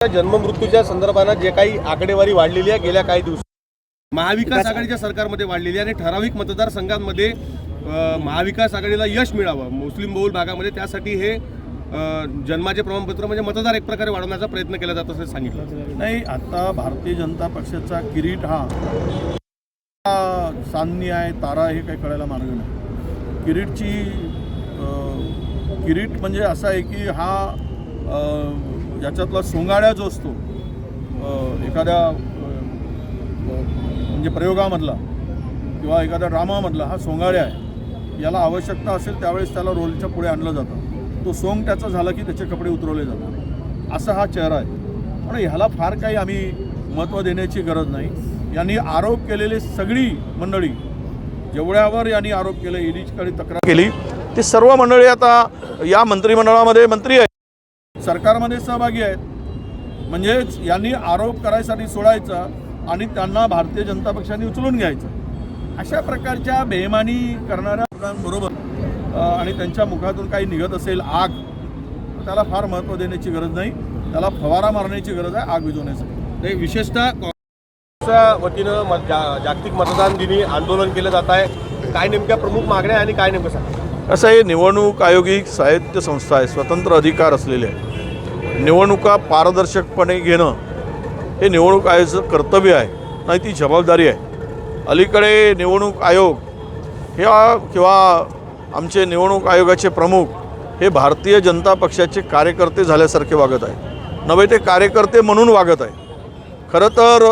जन्ममृत्यूच्या संदर्भाने जे काही आकडेवारी वाढलेली आहे गेल्या काही दिवसात महाविकास आघाडीच्या सरकारमध्ये वाढलेली आहे आणि ठराविक मतदारसंघांमध्ये महाविकास आघाडीला यश मिळावं मुस्लिम बहुल भागामध्ये, त्यासाठी हे जन्माचे प्रमाणपत्र म्हणजे मतदार एक प्रकारे वाढवण्याचा प्रयत्न केला जात असं सांगितलं. नाही, आता भारतीय जनता पक्षाचा किरीट हा चांदणी आहे, तारा हे काही कळायला मार्ग नाही. किरीट म्हणजे असा आहे की हा याच्यातला सोंगाड्या जो असतो एखाद्या म्हणजे प्रयोगामधला किंवा एखाद्या ड्रामामधला हा सोंगाड्या आहे. याला आवश्यकता असेल त्यावेळेस त्याला रोलच्या पुढे आणलं जातं. तो सोंग त्याचा झाला की त्याचे कपडे उतरवले जातात. असा हा चेहरा आहे. पण ह्याला फार काही आम्ही महत्त्व देण्याची गरज नाही. यांनी आरोप केलेले सगळी मंडळी, जेवढ्यावर यांनी आरोप केले, ईडीकडे तक्रार केली, ती सर्व मंडळी आता या मंत्रिमंडळामध्ये मंत्री आहेत, सरकारमध्ये सहभागी आहेत. म्हणजेच यांनी आरोप करायसाठी सोडायचा आणि त्यांना भारतीय जनता पक्षाने उचलून घ्यायचं. अशा प्रकारच्या बेईमानी करणाऱ्या लोकांबरोबर आणि त्यांच्या मुखातून काही निघत असेल आग, त्याला फार महत्त्व देण्याची गरज नाही. त्याला फवारा मारण्याची गरज आहे आग विझवण्यासाठी. विशेषतः काँग्रेसच्या वतीनं जागतिक मतदान दिनी आंदोलन केलं जात आहे. काय नेमक्या प्रमुख मागण्या आणि काय नेमकं सांगा? असं हे निवडणूक आयोग ही स्वायत्त संस्था आहे, स्वतंत्र अधिकार असलेले आहे. निवडणुका पारदर्शकपणे घेणं हे निवडणूक आयोगाचं कर्तव्य आहे, नाही ती जबाबदारी आहे. अलीकडे निवडणूक आयोग हे किंवा आमचे निवडणूक आयोगाचे प्रमुख हे भारतीय जनता पक्षाचे कार्यकर्ते झाल्यासारखे वागत आहे, नव्हे ते कार्यकर्ते म्हणून वागत आहे. खरं तर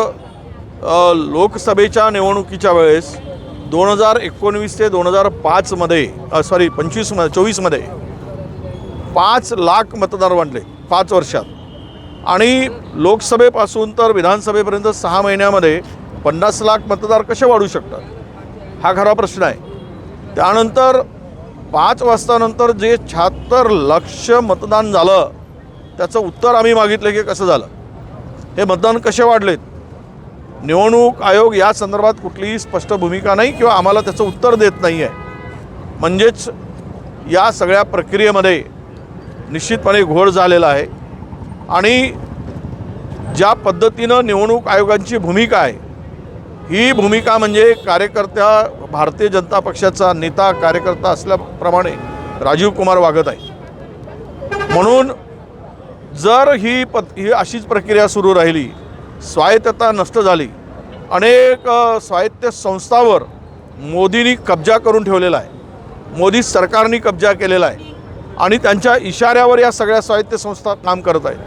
लोकसभेच्या निवडणुकीच्या वेळेस 2019 ते 2005मध्ये 24मध्ये 5 लाख मतदार वाढले 5 वर्षात. आणि लोकसभेपासून तर विधानसभेपर्यंत 6 महिन्यामध्ये 50 लाख मतदार कसे वाढू शकतात, हा खरा प्रश्न आहे. त्यानंतर 5 वाजतानंतर जे 76 लाख मतदान झालं, त्याचं उत्तर आम्ही मागितलं की कसं झालं, हे मतदान कसे वाढलेत. निवडणूक आयोग या संदर्भात कुठलीही स्पष्ट भूमिका नाही किंवा आम्हाला त्याचं उत्तर देत नाही आहे. म्हणजेच या सगळ्या प्रक्रियेमध्ये निश्चितपणे घोळ झालेला आहे. आणि ज्या पद्धतीनं निवडणूक आयोगाची भूमिका आहे, ही भूमिका म्हणजे कार्यकर्त्या भारतीय जनता पक्षाचा नेता कार्यकर्ता असल्याप्रमाणे राजीव कुमार वागत आहे. म्हणून जर ही अशीच प्रक्रिया सुरू राहिली, स्वायत्तता नष्ट झाली, अनेक स्वायत्त संस्थांवर मोदींनी कब्जा करून ठेवलेला आहे, मोदी सरकारने कब्जा केलेला आहे आणि त्यांच्या इशाऱ्यावर या सगळ्या स्वायत्त संस्था काम करत आहेत.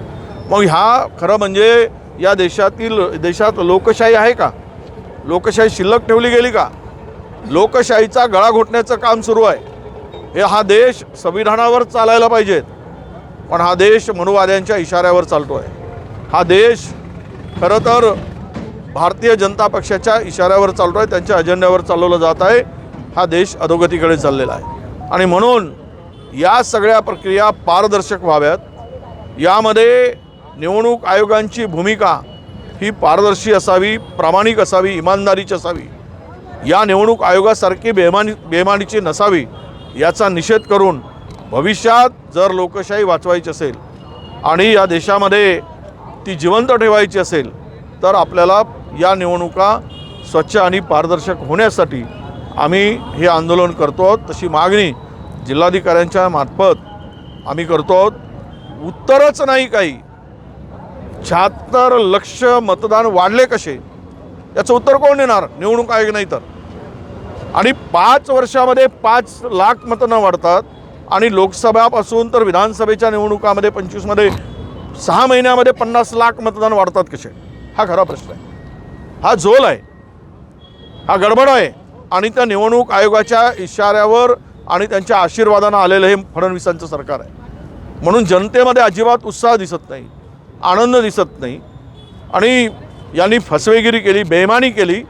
मग ह्या खरं म्हणजे या देशात लोकशाही आहे का? लोकशाही शिल्लक ठेवली गेली का? लोकशाहीचा गळा घोटण्याचं काम सुरू आहे. हा देश संविधानावर चालायला पाहिजेत, पण हा देश मनुवाद्यांच्या इशाऱ्यावर चालतो आहे. हा देश खरं तर भारतीय जनता पक्षाच्या इशाऱ्यावर चालतो आहे, त्यांच्या अजेंड्यावर चालवलं जात आहे. हा देश अधोगतीकडे चाललेला आहे. आणि म्हणून या सगळ्या प्रक्रिया पारदर्शक व्हाव्यात. यामध्ये निवडणूक आयोगांची भूमिका ही पारदर्शी असावी, प्रामाणिक असावी, इमानदारीची असावी. या निवडणूक आयोगासारखी बेमानीची नसावी, याचा निषेध करून भविष्यात जर लोकशाही वाचवायची असेल आणि या देशामध्ये ती जिवंत ठेवायची असेल तर आपल्याला या निवडणुका स्वच्छ आणि पारदर्शक होण्यासाठी आम्ही हे आंदोलन करतो आहोत. तशी मागणी जिल्हाधिकाऱ्यांच्या मार्फत आम्ही करतो आहोत. उत्तरच नाही काही. 76 लाख मतदान वाढले कसे, याचं उत्तर कोण देणार? निवडणूक आयोग नाही तर. आणि 5 वर्षामध्ये 5 लाख मतदान वाढतात आणि लोकसभापासून तर विधानसभेच्या निवडणुकामध्ये 25मध्ये 6 महिन्यामध्ये 50 लाख मतदान वाढतात कसे, हा खरा प्रश्न आहे. हा झोल आहे, हा गडबड आहे. आणि त्या निवडणूक आयोगाच्या इशाऱ्यावर आणि त्यांच्या आशीर्वादानं आलेलं हे फडणवीसांचं सरकार आहे. म्हणून जनतेमध्ये अजिबात उत्साह दिसत नाही, आनंद दिसत नाही. आणि यांनी फसवेगिरी केली, बेईमानी केली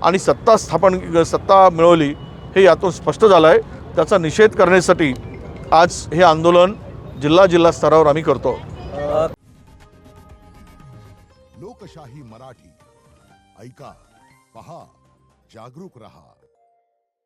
आणि सत्ता मिळवली, हे यातून स्पष्ट झालं आहे. त्याचा निषेध करण्यासाठी आज हे आंदोलन जिल्हा स्तरावर आम्ही करतो. लोकशाही मराठी ऐका, पहा, जागरूक रहा.